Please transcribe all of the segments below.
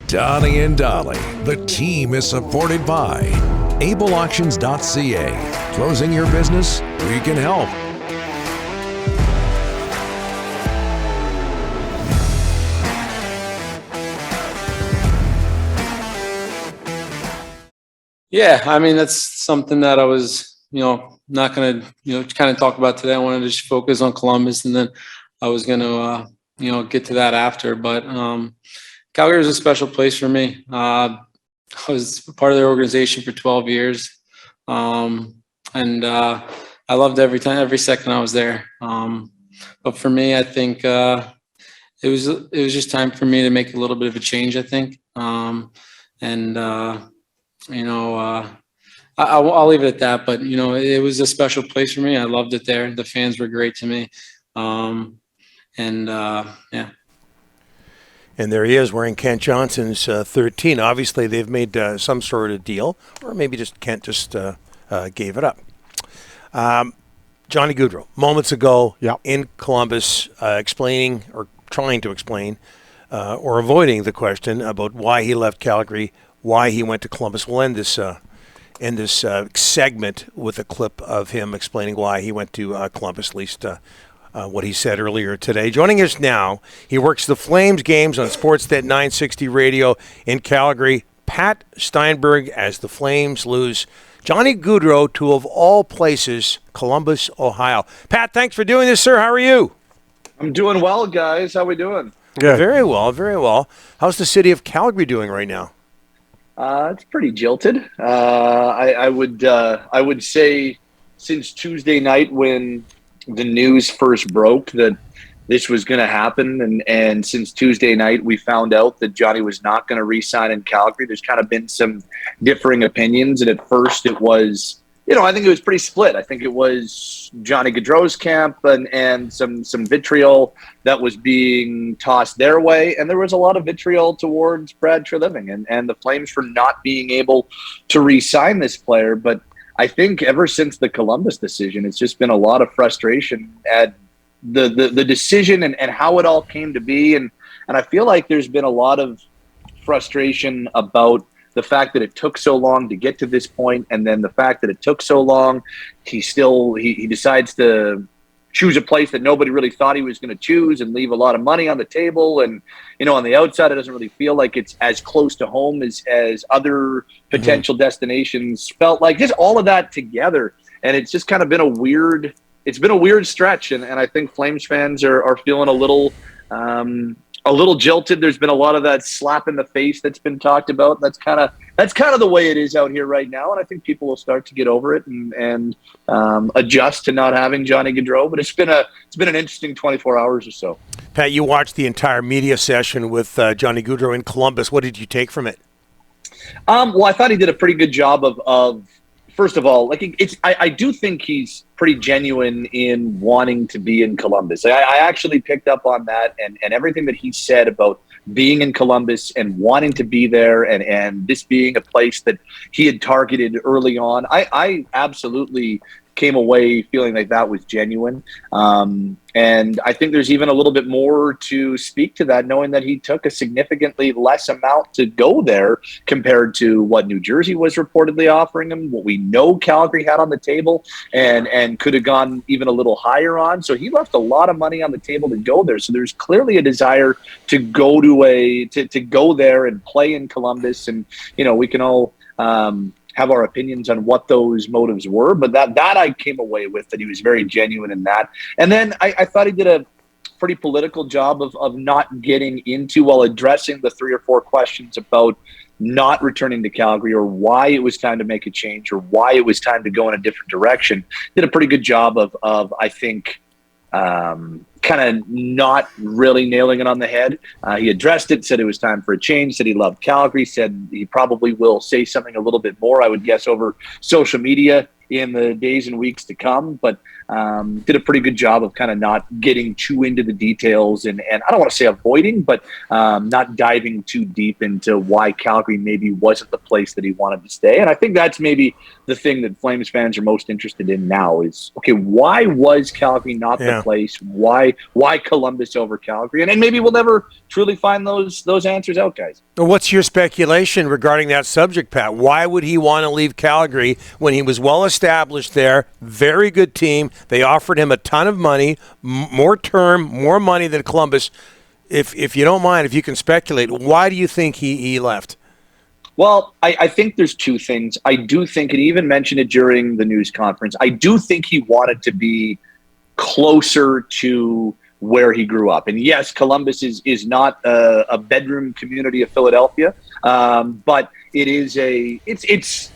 Donnie and Dolly, the team is supported by ableauctions.ca. Closing your business? We can help. Yeah, I mean, that's something that I was, not going to, kind of talk about today. I wanted to just focus on Columbus, and then I was going to, get to that after. But Calgary is a special place for me. I was part of their organization for 12 years, and I loved every second I was there. But for me, I think it was just time for me to make a little bit of a change, I think, I'll leave it at that. But it was a special place for me. I loved it there. The fans were great to me, yeah. And there he is wearing Kent Johnson's 13. Obviously, they've made some sort of deal, or maybe just Kent just gave it up. Johnny Gaudreau, moments ago in Columbus, explaining or trying to explain or avoiding the question about why he left Calgary, why he went to Columbus. We'll end this segment with a clip of him explaining why he went to Columbus, at least what he said earlier today. Joining us now, he works the Flames games on Sportsnet 960 radio in Calgary. Pat Steinberg as the Flames lose Johnny Gaudreau to, of all places, Columbus, Ohio. Pat, thanks for doing this, sir. How are you? I'm doing well, guys. How we doing? Good. Very well, very well. How's the city of Calgary doing right now? It's pretty jilted. I would say since Tuesday night when the news first broke that this was going to happen, and since Tuesday night we found out that Johnny was not going to re-sign in Calgary, there's kind of been some differing opinions. And at first it was, I think it was pretty split. I think it was Johnny Gaudreau's camp and some vitriol that was being tossed their way. And there was a lot of vitriol towards Brad Treliving and the Flames for not being able to re-sign this player. But I think ever since the Columbus decision, it's just been a lot of frustration at the decision and how it all came to be. And I feel like there's been a lot of frustration about the fact that it took so long to get to this point, and then the fact that it took so long, he decides to choose a place that nobody really thought he was going to choose and leave a lot of money on the table. And, on the outside, it doesn't really feel like it's as close to home as other potential destinations felt like. Just all of that together. And it's just kind of been a weird stretch. And I think Flames fans are feeling a little jilted. There's been a lot of that slap in the face that's been talked about. That's kind of the way it is out here right now. And I think people will start to get over it and adjust to not having Johnny Gaudreau. But it's been an interesting 24 hours or so. Pat, you watched the entire media session with Johnny Gaudreau in Columbus. What did you take from it? Well, I thought he did a pretty good job of first of all, I do think he's pretty genuine in wanting to be in Columbus. I actually picked up on that and everything that he said about being in Columbus and wanting to be there and this being a place that he had targeted early on. I absolutely came away feeling like that was genuine. And I think there's even a little bit more to speak to that, knowing that he took a significantly less amount to go there compared to what New Jersey was reportedly offering him, what we know Calgary had on the table, and could have gone even a little higher on. So he left a lot of money on the table to go there. So there's clearly a desire to go to go there and play in Columbus. And, we can all have our opinions on what those motives were, but that I came away with, that he was very genuine in that. And then I thought he did a pretty political job of not getting into, while addressing the 3 or 4 questions about not returning to Calgary or why it was time to make a change or why it was time to go in a different direction. Did a pretty good job of I think, kind of not really nailing it on the head. He addressed it, said it was time for a change, said he loved Calgary, said he probably will say something a little bit more, I would guess, over social media in the days and weeks to come. But did a pretty good job of kind of not getting too into the details and I don't want to say avoiding, but not diving too deep into why Calgary maybe wasn't the place that he wanted to stay. And I think that's maybe the thing that Flames fans are most interested in now is, okay, why was Calgary not the place? Why Columbus over Calgary? And maybe we'll never truly find those answers out, guys. What's your speculation regarding that subject, Pat? Why would he want to leave Calgary when he was well established there? Very good team. They offered him a ton of money, more term, more money than Columbus. If you don't mind, if you can speculate, why do you think he left? Well, I think there's two things. I do think, and he even mentioned it during the news conference, I do think he wanted to be closer to where he grew up. And yes, Columbus is not a bedroom community of Philadelphia, but it's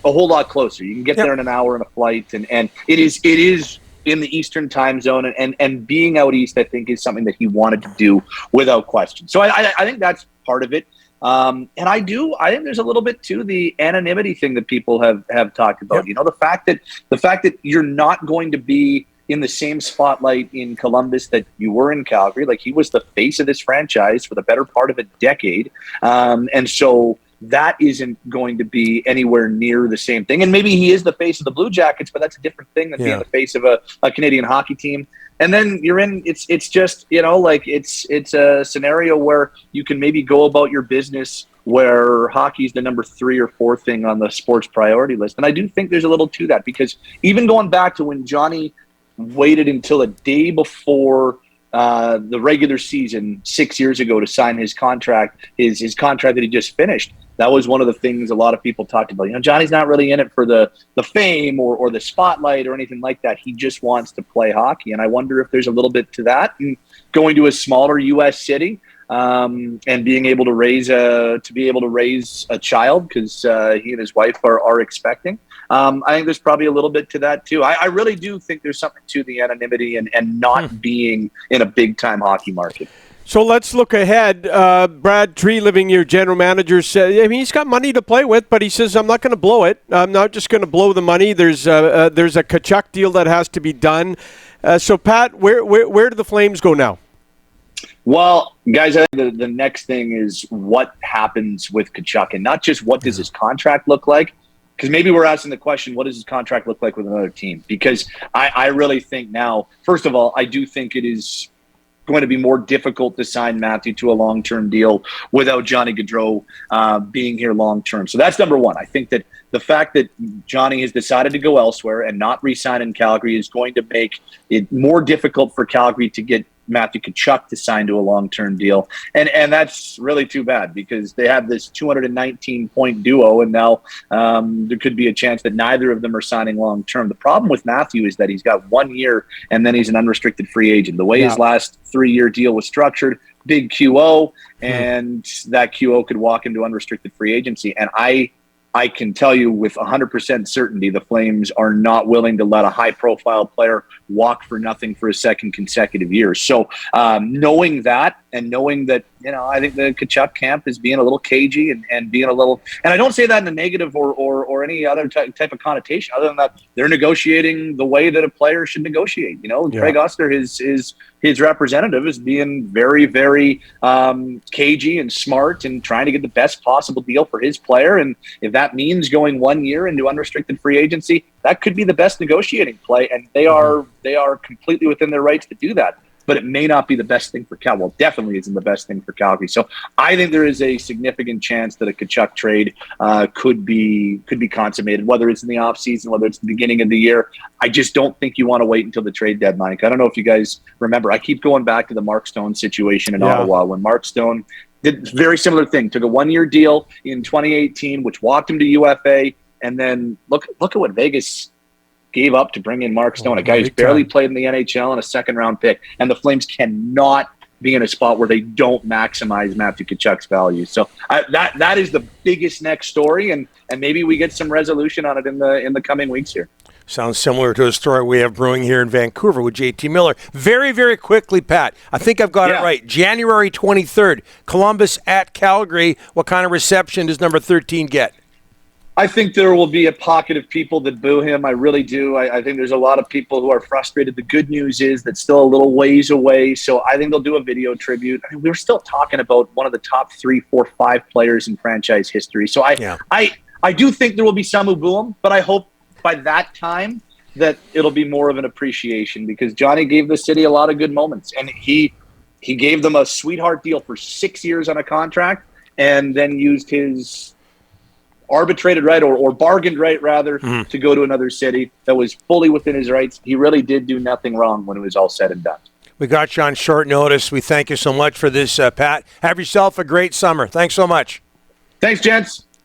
a whole lot closer. You can get there in an hour in a flight, and it is in the Eastern time zone, and being out east, I think, is something that he wanted to do without question. So I think that's part of it. And I think there's a little bit to the anonymity thing that people have talked about. Yep. You know, the fact that you're not going to be in the same spotlight in Columbus that you were in Calgary. Like, he was the face of this franchise for the better part of a decade. And so that isn't going to be anywhere near the same thing. And maybe he is the face of the Blue Jackets, but that's a different thing than being the face of a Canadian hockey team. And then it's just, you know, like it's a scenario where you can maybe go about your business where hockey is the number 3 or 4 thing on the sports priority list. And I do think there's a little to that, because even going back to when Johnny waited until a day before the regular season 6 years ago to sign his contract, his contract that he just finished. That was one of the things a lot of people talked about. You know, Johnny's not really in it for the fame or the spotlight or anything like that. He just wants to play hockey. And I wonder if there's a little bit to that. And going to a smaller U.S. city and being able to raise a child, because he and his wife are expecting. I think there's probably a little bit to that too. I really do think there's something to the anonymity and not being in a big-time hockey market. So let's look ahead. Brad Treliving, your general manager, said, I mean, he's got money to play with, but he says, I'm not going to blow it. I'm not just going to blow the money. There's a Tkachuk deal that has to be done. So, Pat, where do the Flames go now? Well, guys, I think the next thing is what happens with Tkachuk, and not just what does his contract look like, because maybe we're asking the question, what does his contract look like with another team? Because I really think now, first of all, I do think it is going to be more difficult to sign Matthew to a long-term deal without Johnny Gaudreau being here long-term. So that's number one. I think that the fact that Johnny has decided to go elsewhere and not re-sign in Calgary is going to make it more difficult for Calgary to get Matthew Tkachuk to sign to a long-term deal. And that's really too bad, because they have this 219-point duo, and now there could be a chance that neither of them are signing long-term. The problem with Matthew is that he's got 1 year, and then he's an unrestricted free agent. The way his last 3-year deal was structured, big QO, and that QO could walk into unrestricted free agency. And I can tell you with 100% certainty the Flames are not willing to let a high-profile player walk for nothing for a second consecutive year. So knowing that, and knowing that, you know, I think the Tkachuk camp is being a little cagey and being a little – and I don't say that in a negative or any other type of connotation, other than that they're negotiating the way that a player should negotiate. You know, Craig Oster, his representative, is being very, very cagey and smart and trying to get the best possible deal for his player. And if that means going 1 year into unrestricted free agency, that could be the best negotiating play. And they are completely within their rights to do that. But it may not be the best thing for Cal. Well, definitely isn't the best thing for Calgary. So I think there is a significant chance that a Tkachuk trade could be consummated, whether it's in the offseason, whether it's the beginning of the year. I just don't think you want to wait until the trade deadline. I don't know if you guys remember. I keep going back to the Mark Stone situation in Ottawa, when Mark Stone did a very similar thing, took a 1-year deal in 2018, which walked him to UFA, and then look at what Vegas gave up to bring in Mark Stone, a guy who's barely played in the NHL and a second-round pick. And the Flames cannot be in a spot where they don't maximize Matthew Tkachuk's value. So that is the biggest next story, and maybe we get some resolution on it in the coming weeks here. Sounds similar to a story we have brewing here in Vancouver with JT Miller. Very, very quickly, Pat, I think I've got it right. January 23rd, Columbus at Calgary. What kind of reception does number 13 get? I think there will be a pocket of people that boo him. I really do. I think there's a lot of people who are frustrated. The good news is that's still a little ways away. So I think they'll do a video tribute. I mean, we're still talking about one of the top 3, 4, 5 players in franchise history. So I do think there will be some who boo him, but I hope by that time that it'll be more of an appreciation, because Johnny gave the city a lot of good moments, and he gave them a sweetheart deal for 6 years on a contract, and then used his arbitrated right or bargained right rather to go to another city that was fully within his rights. He really did do nothing wrong when it was all said and done. We got you on short notice. We thank you so much for this, Pat. Have yourself a great summer. Thanks so much. Thanks, gents.